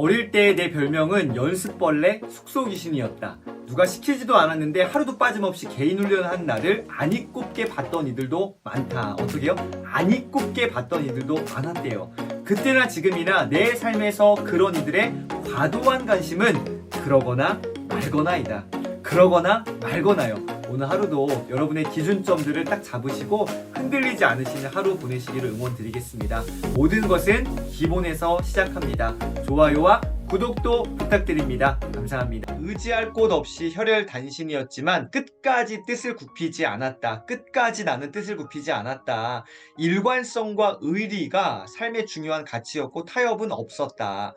어릴 때 내 별명은 연습벌레 숙소귀신이었다. 누가 시키지도 않았는데 하루도 빠짐없이 개인 훈련한 나를 안이꼽게 봤던 이들도 많다. 어떻게요? 안이꼽게 봤던 이들도 많았대요. 그때나 지금이나 내 삶에서 그런 이들의 과도한 관심은 그러거나 말거나이다. 그러거나 말거나요. 오늘 하루도 여러분의 기준점들을 딱 잡으시고 흔들리지 않으시는 하루 보내시기를 응원드리겠습니다. 모든 것은 기본에서 시작합니다. 좋아요와 구독도 부탁드립니다. 감사합니다. 의지할 곳 없이 혈혈단신이었지만 끝까지 뜻을 굽히지 않았다. 끝까지 나는 뜻을 굽히지 않았다. 일관성과 의리가 삶의 중요한 가치였고 타협은 없었다.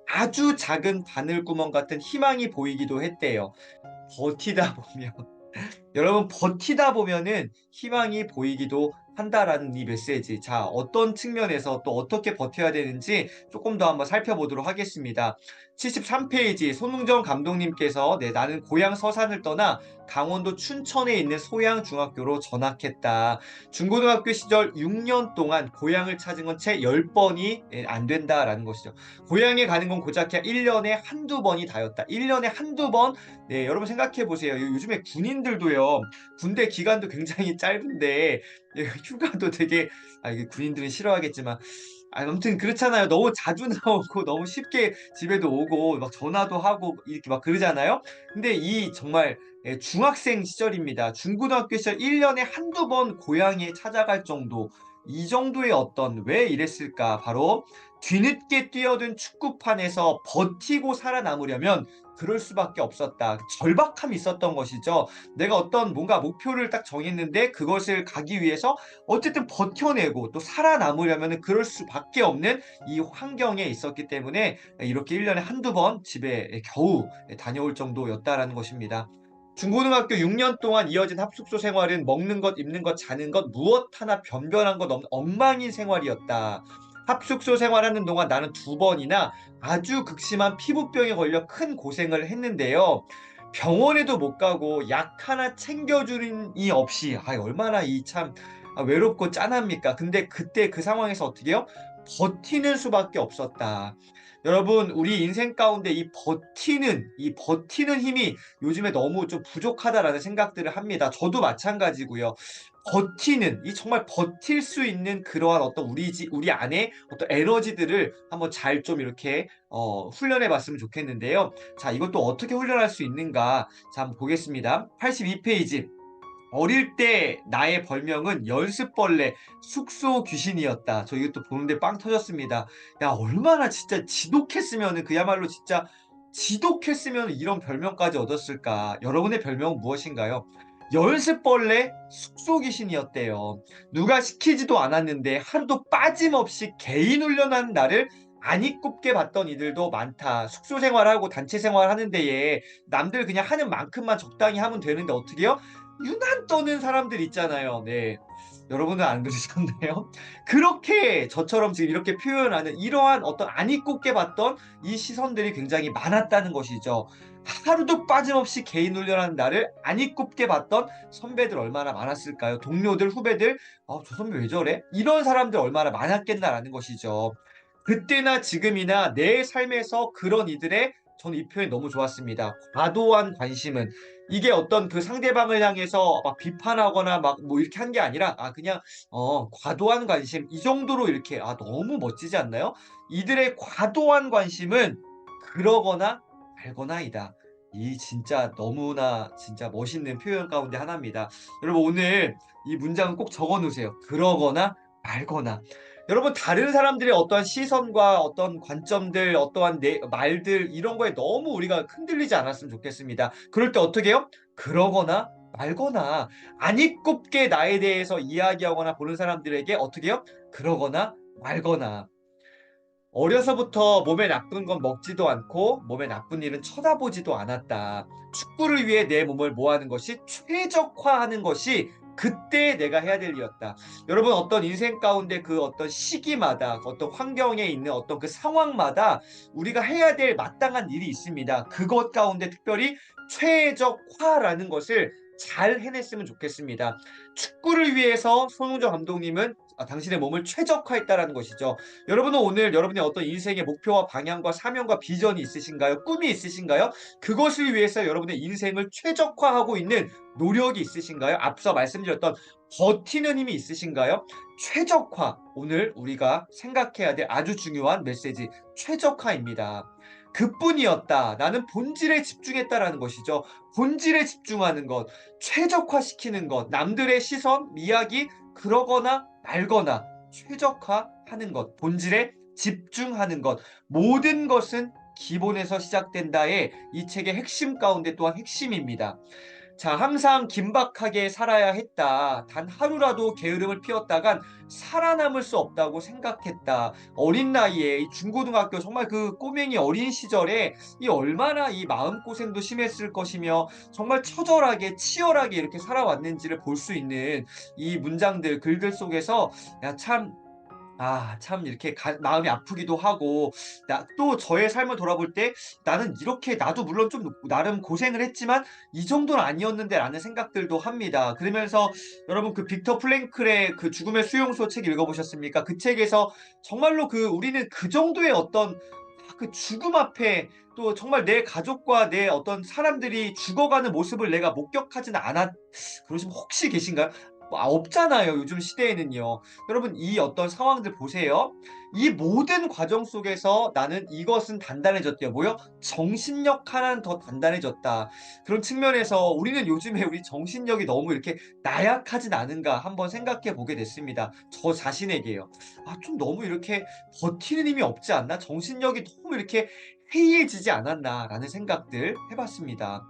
아주 작은 바늘구멍 같은 희망이 보이기도 했대요. 버티다 보면 여러분 버티다 보면은 희망이 보이기도 한다라는 이 메시지. 자, 어떤 측면에서 또 어떻게 버텨야 되는지 조금 더 한번 살펴보도록 하겠습니다. 73페이지 손흥정 감독님께서 나는 고향 서산을 떠나 강원도 춘천에 있는 소양중학교로 전학했다. 중고등학교 시절 6년 동안 고향을 찾은 건 채 10번이 안 된다라는 것이죠. 고향에 가는 건 고작해야 1년에 한두 번이 다였다. 1년에 한두 번. 네, 여러분 생각해 보세요. 요즘에 군인들도요. 군대 기간도 굉장히 짧은데 휴가도 되게 이게 군인들은 싫어하겠지만 아무튼 그렇잖아요. 너무 자주 나오고 너무 쉽게 집에도 오고 막 전화도 하고 이렇게 막 그러잖아요. 근데 이 정말 중학생 시절입니다. 중고등학교 시절 1년에 한두 번 고향에 찾아갈 정도. 이 정도의 어떤 왜 이랬을까? 바로 뒤늦게 뛰어든 축구판에서 버티고 살아남으려면 그럴 수밖에 없었다. 절박함이 있었던 것이죠. 내가 어떤 뭔가 목표를 딱 정했는데 그것을 가기 위해서 어쨌든 버텨내고 또 살아남으려면 그럴 수밖에 없는 이 환경에 있었기 때문에 이렇게 1년에 한두 번 집에 겨우 다녀올 정도였다라는 것입니다. 중고등학교 6년 동안 이어진 합숙소 생활은 먹는 것, 입는 것, 자는 것 무엇 하나 변변한 것 없는 엉망인 생활이었다. 합숙소 생활하는 동안 나는 2번이나 아주 극심한 피부병에 걸려 큰 고생을 했는데요. 병원에도 못 가고 약 하나 챙겨주는 이 없이 얼마나 이 참 외롭고 짠합니까? 근데 그때 그 상황에서 어떻게 해요? 버티는 수밖에 없었다. 여러분, 우리 인생 가운데 이 버티는 힘이 요즘에 너무 좀 부족하다라는 생각들을 합니다. 저도 마찬가지고요. 이 정말 버틸 수 있는 그러한 어떤 우리 안에 어떤 에너지들을 한번 잘 좀 이렇게 훈련해 봤으면 좋겠는데요. 자, 이것도 어떻게 훈련할 수 있는가? 자, 한번 보겠습니다. 82페이지. 어릴 때 나의 별명은 연습벌레, 숙소 귀신이었다. 저 이것도 보는데 빵 터졌습니다. 야, 얼마나 진짜 지독했으면은 그야말로 진짜 지독했으면 이런 별명까지 얻었을까? 여러분의 별명은 무엇인가요? 연습벌레, 숙소 귀신이었대요. 누가 시키지도 않았는데 하루도 빠짐없이 개인 훈련하는 나를 안이꼽게 봤던 이들도 많다. 숙소 생활하고 단체 생활하는 데에 남들 그냥 하는 만큼만 적당히 하면 되는데 어떻게요? 유난 떠는 사람들 있잖아요. 네. 여러분은 안 그러셨나요? 그렇게 저처럼 지금 이렇게 표현하는 이러한 어떤 안 이꼽게 봤던 이 시선들이 굉장히 많았다는 것이죠. 하루도 빠짐없이 개인 훈련하는 나를 안 이꼽게 봤던 선배들 얼마나 많았을까요? 동료들, 후배들, 저 선배 왜 저래? 이런 사람들 얼마나 많았겠나라는 것이죠. 그때나 지금이나 내 삶에서 그런 이들의 저는 이 표현 너무 좋았습니다. 과도한 관심은 이게 어떤 그 상대방을 향해서 막 비판하거나 막 뭐 이렇게 한 게 아니라 그냥 과도한 관심 이 정도로 이렇게 너무 멋지지 않나요? 이들의 과도한 관심은 그러거나 말거나이다. 이 진짜 너무나 진짜 멋있는 표현 가운데 하나입니다. 여러분 오늘 이 문장은 꼭 적어 놓으세요. 그러거나 말거나. 여러분 다른 사람들의 어떠한 시선과 어떤 관점들, 어떠한 말들 이런 거에 너무 우리가 흔들리지 않았으면 좋겠습니다. 그럴 때 어떻게 해요? 그러거나 말거나 안입곱게 나에 대해서 이야기하거나 보는 사람들에게 어떻게 해요? 그러거나 말거나. 어려서부터 몸에 나쁜 건 먹지도 않고 몸에 나쁜 일은 쳐다보지도 않았다. 축구를 위해 내 몸을 모아는 것이 최적화하는 것이 그때 내가 해야 될 일이었다. 여러분 어떤 인생 가운데 그 어떤 시기마다 어떤 환경에 있는 어떤 그 상황마다 우리가 해야 될 마땅한 일이 있습니다. 그것 가운데 특별히 최적화라는 것을 잘 해냈으면 좋겠습니다. 축구를 위해서 손흥정 감독님은 당신의 몸을 최적화했다라는 것이죠. 여러분은 오늘 여러분의 어떤 인생의 목표와 방향과 사명과 비전이 있으신가요? 꿈이 있으신가요? 그것을 위해서 여러분의 인생을 최적화하고 있는 노력이 있으신가요? 앞서 말씀드렸던 버티는 힘이 있으신가요? 최적화, 오늘 우리가 생각해야 될 아주 중요한 메시지, 최적화입니다. 그뿐이었다. 나는 본질에 집중했다라는 것이죠. 본질에 집중하는 것, 최적화시키는 것, 남들의 시선, 이야기, 그러거나 말거나 최적화하는 것, 본질에 집중하는 것, 모든 것은 기본에서 시작된다의 이 책의 핵심 가운데 또한 핵심입니다. 자, 항상 긴박하게 살아야 했다. 단 하루라도 게으름을 피웠다간 살아남을 수 없다고 생각했다. 어린 나이에 이 중고등학교 정말 그 꼬맹이 어린 시절에 이 얼마나 이 마음고생도 심했을 것이며 정말 처절하게 치열하게 이렇게 살아왔는지를 볼 수 있는 이 문장들, 글들 속에서 참 이렇게 마음이 아프기도 하고, 또 저의 삶을 돌아볼 때 나는 이렇게, 나도 물론 좀 나름 고생을 했지만 이 정도는 아니었는데 라는 생각들도 합니다. 그러면서 여러분 그 빅터 프랭클의 그 죽음의 수용소 책 읽어보셨습니까? 그 책에서 정말로 우리는 그 정도의 어떤 그 죽음 앞에 또 정말 내 가족과 내 어떤 사람들이 죽어가는 모습을 내가 목격하지는 그러시면 혹시 계신가요? 없잖아요, 요즘 시대에는요. 여러분, 이 어떤 상황들 보세요. 이 모든 과정 속에서 나는 이것은 단단해졌대요. 뭐요? 정신력 하나는 더 단단해졌다. 그런 측면에서 우리는 요즘에 우리 정신력이 너무 이렇게 나약하진 않은가 한번 생각해 보게 됐습니다. 저 자신에게요. 좀 너무 이렇게 버티는 힘이 없지 않나? 정신력이 너무 이렇게 해이해지지 않았나라는 생각들 해봤습니다.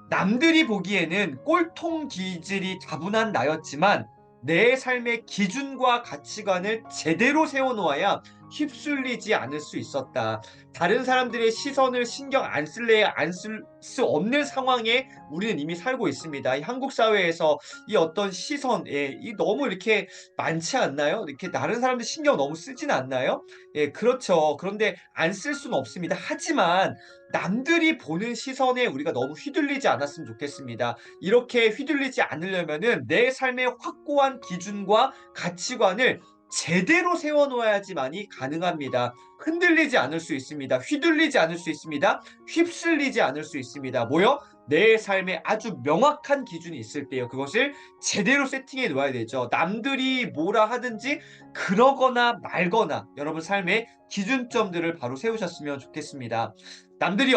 남들이 보기에는 꼴통 기질이 다분한 나였지만 내 삶의 기준과 가치관을 제대로 세워놓아야 휩쓸리지 않을 수 있었다. 다른 사람들의 시선을 신경 안 쓸래야 안 쓸 수 없는 상황에 우리는 이미 살고 있습니다. 이 한국 사회에서 이 어떤 시선에 너무 이렇게 많지 않나요? 이렇게 다른 사람들 신경 너무 쓰진 않나요? 예, 그렇죠. 그런데 안 쓸 수는 없습니다. 하지만 남들이 보는 시선에 우리가 너무 휘둘리지 않았으면 좋겠습니다. 이렇게 휘둘리지 않으려면은 내 삶의 확고한 기준과 가치관을 제대로 세워놓아야지만이 가능합니다. 흔들리지 않을 수 있습니다. 휘둘리지 않을 수 있습니다. 휩쓸리지 않을 수 있습니다. 뭐요? 내 삶에 아주 명확한 기준이 있을 때요. 그것을 제대로 세팅해 놓아야 되죠. 남들이 뭐라 하든지 그러거나 말거나 여러분 삶의 기준점들을 바로 세우셨으면 좋겠습니다. 남들에게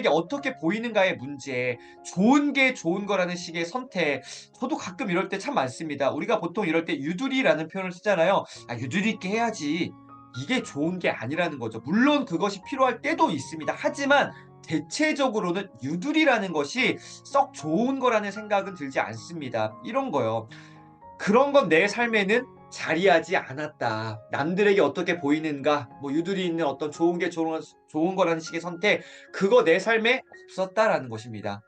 어떻게 보이는가의 문제, 좋은 게 좋은 거라는 식의 선택, 저도 가끔 이럴 때 참 많습니다. 우리가 보통 이럴 때 유두리라는 표현을 쓰잖아요. 유두리 있게 해야지. 이게 좋은 게 아니라는 거죠. 물론 그것이 필요할 때도 있습니다. 하지만 대체적으로는 유두리라는 것이 썩 좋은 거라는 생각은 들지 않습니다. 이런 거요. 그런 건 내 삶에는 자리하지 않았다. 남들에게 어떻게 보이는가, 유두리 있는 어떤 좋은 게 좋은 거라는 식의 선택, 그거 내 삶에 없었다라는 것입니다.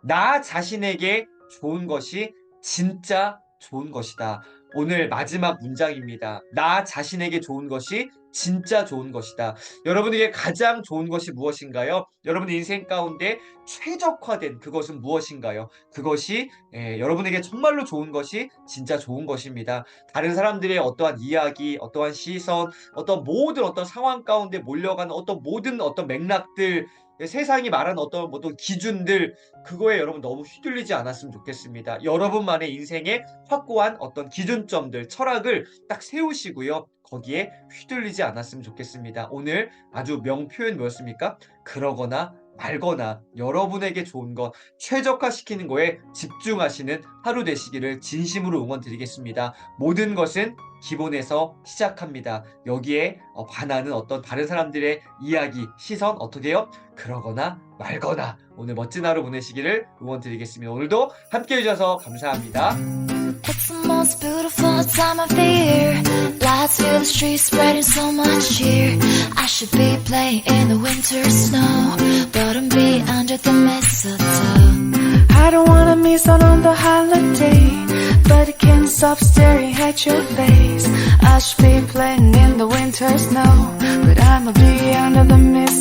나 자신에게 좋은 것이 진짜 좋은 것이다. 오늘 마지막 문장입니다. 나 자신에게 좋은 것이 진짜 좋은 것이다. 여러분에게 가장 좋은 것이 무엇인가요? 여러분의 인생 가운데 최적화된 그것은 무엇인가요? 그것이 여러분에게 정말로 좋은 것이 진짜 좋은 것입니다. 다른 사람들의 어떠한 이야기, 어떠한 시선, 모든 상황 가운데 몰려가는 모든 맥락들, 세상이 말하는 어떤 기준들, 그거에 여러분 너무 휘둘리지 않았으면 좋겠습니다. 여러분만의 인생에 확고한 어떤 기준점들, 철학을 딱 세우시고요. 거기에 휘둘리지 않았으면 좋겠습니다. 오늘 아주 명표현 뭐였습니까? 그러거나 말거나 여러분에게 좋은 것 최적화시키는 거에 집중하시는 하루 되시기를 진심으로 응원드리겠습니다. 모든 것은 기본에서 시작합니다. 여기에 반하는 어떤 다른 사람들의 이야기, 시선 어떻게 해요? 그러거나 말거나. 오늘 멋진 하루 보내시기를 응원드리겠습니다. 오늘도 함께 해주셔서 감사합니다. It's the most beautiful time of the year. Lights fill the streets, spreading so much cheer. I should be playing in the winter snow, but I'm be under the mistletoe. I don't wanna miss out on the holiday, but I can't stop staring at your face. I should be playing in the winter snow, but I'ma be under the mistletoe.